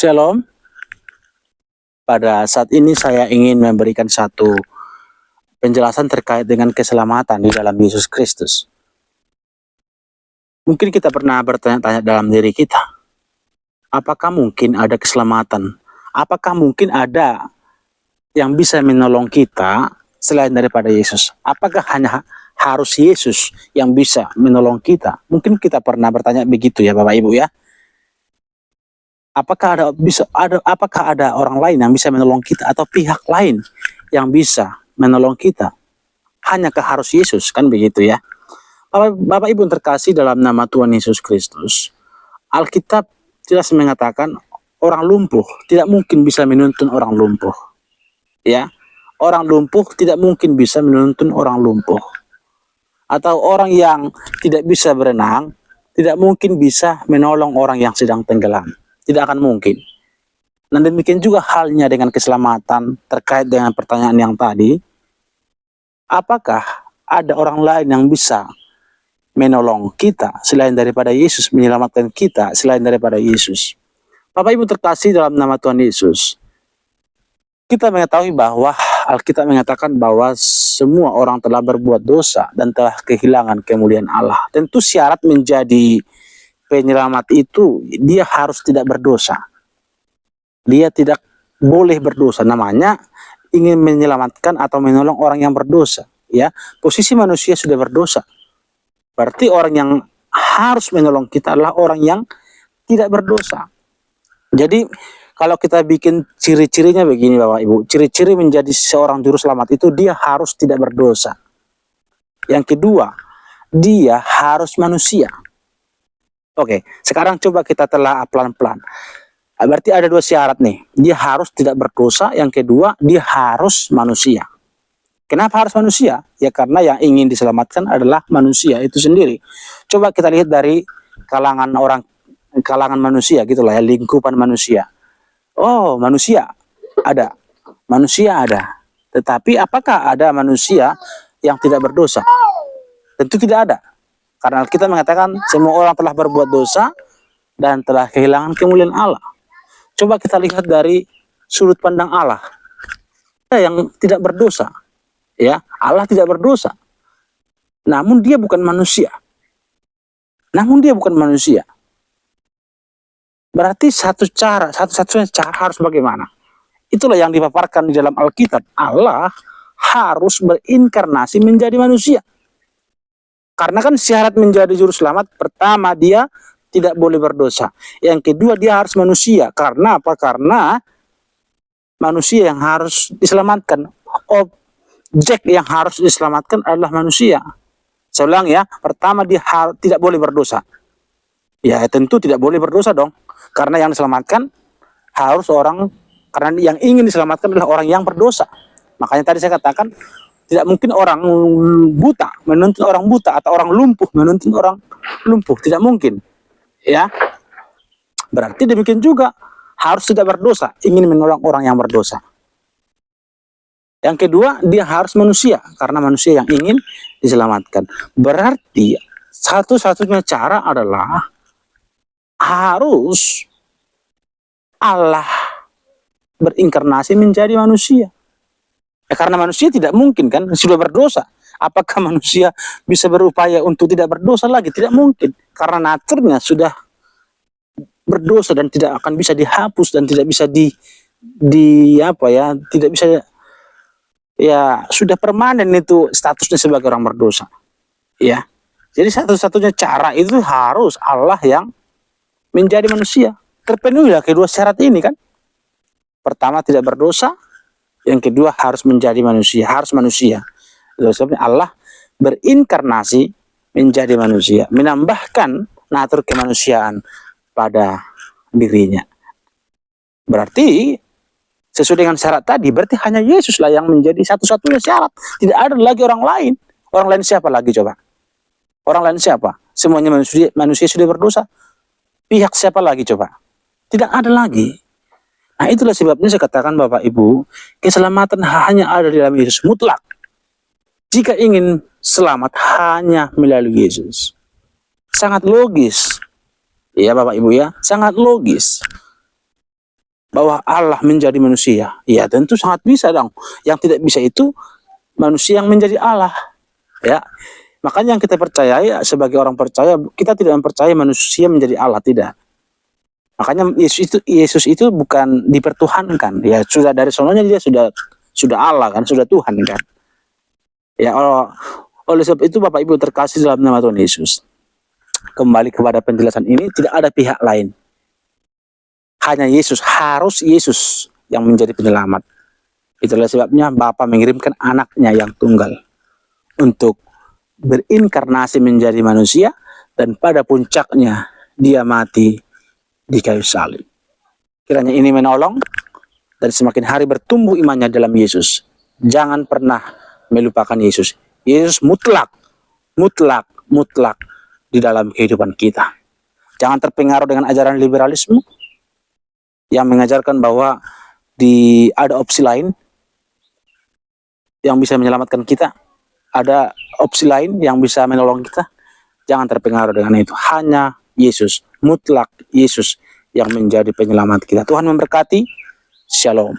Shalom, pada saat ini saya ingin memberikan satu penjelasan terkait dengan keselamatan di dalam Yesus Kristus. Mungkin kita pernah bertanya-tanya dalam diri kita, apakah mungkin ada keselamatan? Apakah mungkin ada yang bisa menolong kita selain daripada Yesus? Apakah hanya harus Yesus yang bisa menolong kita? Mungkin kita pernah bertanya begitu ya Bapak Ibu ya. Apakah ada orang lain yang bisa menolong kita atau pihak lain yang bisa menolong kita? Hanyakah harus Yesus? Kan begitu ya. Bapak Ibu yang terkasih dalam nama Tuhan Yesus Kristus, Alkitab jelas mengatakan orang lumpuh tidak mungkin bisa menuntun orang lumpuh. Ya, orang lumpuh tidak mungkin bisa menuntun orang lumpuh. Atau orang yang tidak bisa berenang tidak mungkin bisa menolong orang yang sedang tenggelam. Tidak akan mungkin. Dan demikian juga halnya dengan keselamatan terkait dengan pertanyaan yang tadi. Apakah ada orang lain yang bisa menolong kita selain daripada Yesus, menyelamatkan kita selain daripada Yesus? Bapak Ibu terkasih dalam nama Tuhan Yesus, kita mengetahui bahwa Alkitab mengatakan bahwa semua orang telah berbuat dosa dan telah kehilangan kemuliaan Allah. Tentu syarat menjadi penyelamat itu dia harus tidak berdosa. Dia tidak boleh berdosa. Namanya ingin menyelamatkan atau menolong orang yang berdosa. Ya, posisi manusia sudah berdosa. Berarti orang yang harus menolong kita adalah orang yang tidak berdosa. Jadi kalau kita bikin ciri-cirinya begini Bapak Ibu, ciri-ciri menjadi seorang juru selamat itu dia harus tidak berdosa. Yang kedua, dia harus manusia. Oke, sekarang coba kita telah pelan-pelan. Berarti ada dua syarat nih. Dia harus tidak berdosa. Yang kedua, dia harus manusia. Kenapa harus manusia? Ya karena yang ingin diselamatkan adalah manusia itu sendiri. Coba kita lihat dari kalangan manusia gitulah ya, lingkupan manusia. Oh, manusia ada. Manusia ada. Tetapi apakah ada manusia yang tidak berdosa? Tentu tidak ada. Karena kita mengatakan semua orang telah berbuat dosa dan telah kehilangan kemuliaan Allah. Coba kita lihat dari sudut pandang Allah. Ada yang tidak berdosa. Ya, Allah tidak berdosa. Namun dia bukan manusia. Berarti satu-satunya cara harus bagaimana? Itulah yang dipaparkan di dalam Alkitab. Allah harus berinkarnasi menjadi manusia. Karena kan syarat menjadi juru selamat, pertama dia tidak boleh berdosa. Yang kedua dia harus manusia. Karena apa? Karena manusia yang harus diselamatkan. Objek yang harus diselamatkan adalah manusia. Saya ulang ya, pertama dia tidak boleh berdosa. Ya tentu tidak boleh berdosa dong. Karena yang diselamatkan harus karena yang ingin diselamatkan adalah orang yang berdosa. Makanya tadi saya katakan, tidak mungkin orang buta menuntun orang buta atau orang lumpuh menuntun orang lumpuh. Tidak mungkin. Ya. Berarti demikian juga harus tidak berdosa, ingin menolong orang yang berdosa. Yang kedua, dia harus manusia karena manusia yang ingin diselamatkan. Berarti satu-satunya cara adalah harus Allah berinkarnasi menjadi manusia. Ya, karena manusia tidak mungkin kan, sudah berdosa. Apakah manusia bisa berupaya untuk tidak berdosa lagi? Tidak mungkin. Karena naturnya sudah berdosa dan tidak akan bisa dihapus dan tidak bisa tidak bisa ya sudah permanen itu statusnya sebagai orang berdosa. Ya. Jadi satu-satunya cara itu harus Allah yang menjadi manusia. Terpenuhilah kedua syarat ini kan. Pertama tidak berdosa. Yang kedua harus menjadi manusia, harus manusia. Sebabnya Allah berinkarnasi menjadi manusia, menambahkan natur kemanusiaan pada dirinya. Berarti sesuai dengan syarat tadi, berarti hanya Yesuslah yang menjadi satu-satunya syarat. Tidak ada lagi orang lain. Orang lain siapa lagi coba? Orang lain siapa? Semuanya manusia sudah berdosa. Pihak siapa lagi coba? Tidak ada lagi. Nah itulah sebabnya saya katakan Bapak Ibu, keselamatan hanya ada di dalam Yesus mutlak. Jika ingin selamat hanya melalui Yesus. Sangat logis. Ya Bapak Ibu ya, sangat logis. bahwa Allah menjadi manusia? Ya tentu sangat bisa dong. Yang tidak bisa itu manusia yang menjadi Allah. Ya, makanya yang kita percayai sebagai orang percaya, kita tidak mempercayai manusia menjadi Allah, tidak. Makanya Yesus itu bukan dipertuhankan. Ya sudah dari sononya dia sudah Allah kan, sudah Tuhan kan. Ya oleh sebab itu Bapak Ibu terkasih dalam nama Tuhan Yesus, kembali kepada penjelasan ini, tidak ada pihak lain. Hanya Yesus, harus Yesus yang menjadi penyelamat. Itulah sebabnya Bapa mengirimkan anaknya yang tunggal untuk berinkarnasi menjadi manusia, dan pada puncaknya dia mati di kayu salib. Kiranya ini menolong dan semakin hari bertumbuh imannya dalam Yesus. Jangan pernah melupakan Yesus. Yesus mutlak di dalam kehidupan kita. Jangan terpengaruh dengan ajaran liberalisme yang mengajarkan bahwa ada opsi lain yang bisa menyelamatkan kita, ada opsi lain yang bisa menolong kita. Jangan terpengaruh dengan itu. Hanya Yesus, mutlak Yesus yang menjadi penyelamat kita. Tuhan memberkati. Shalom.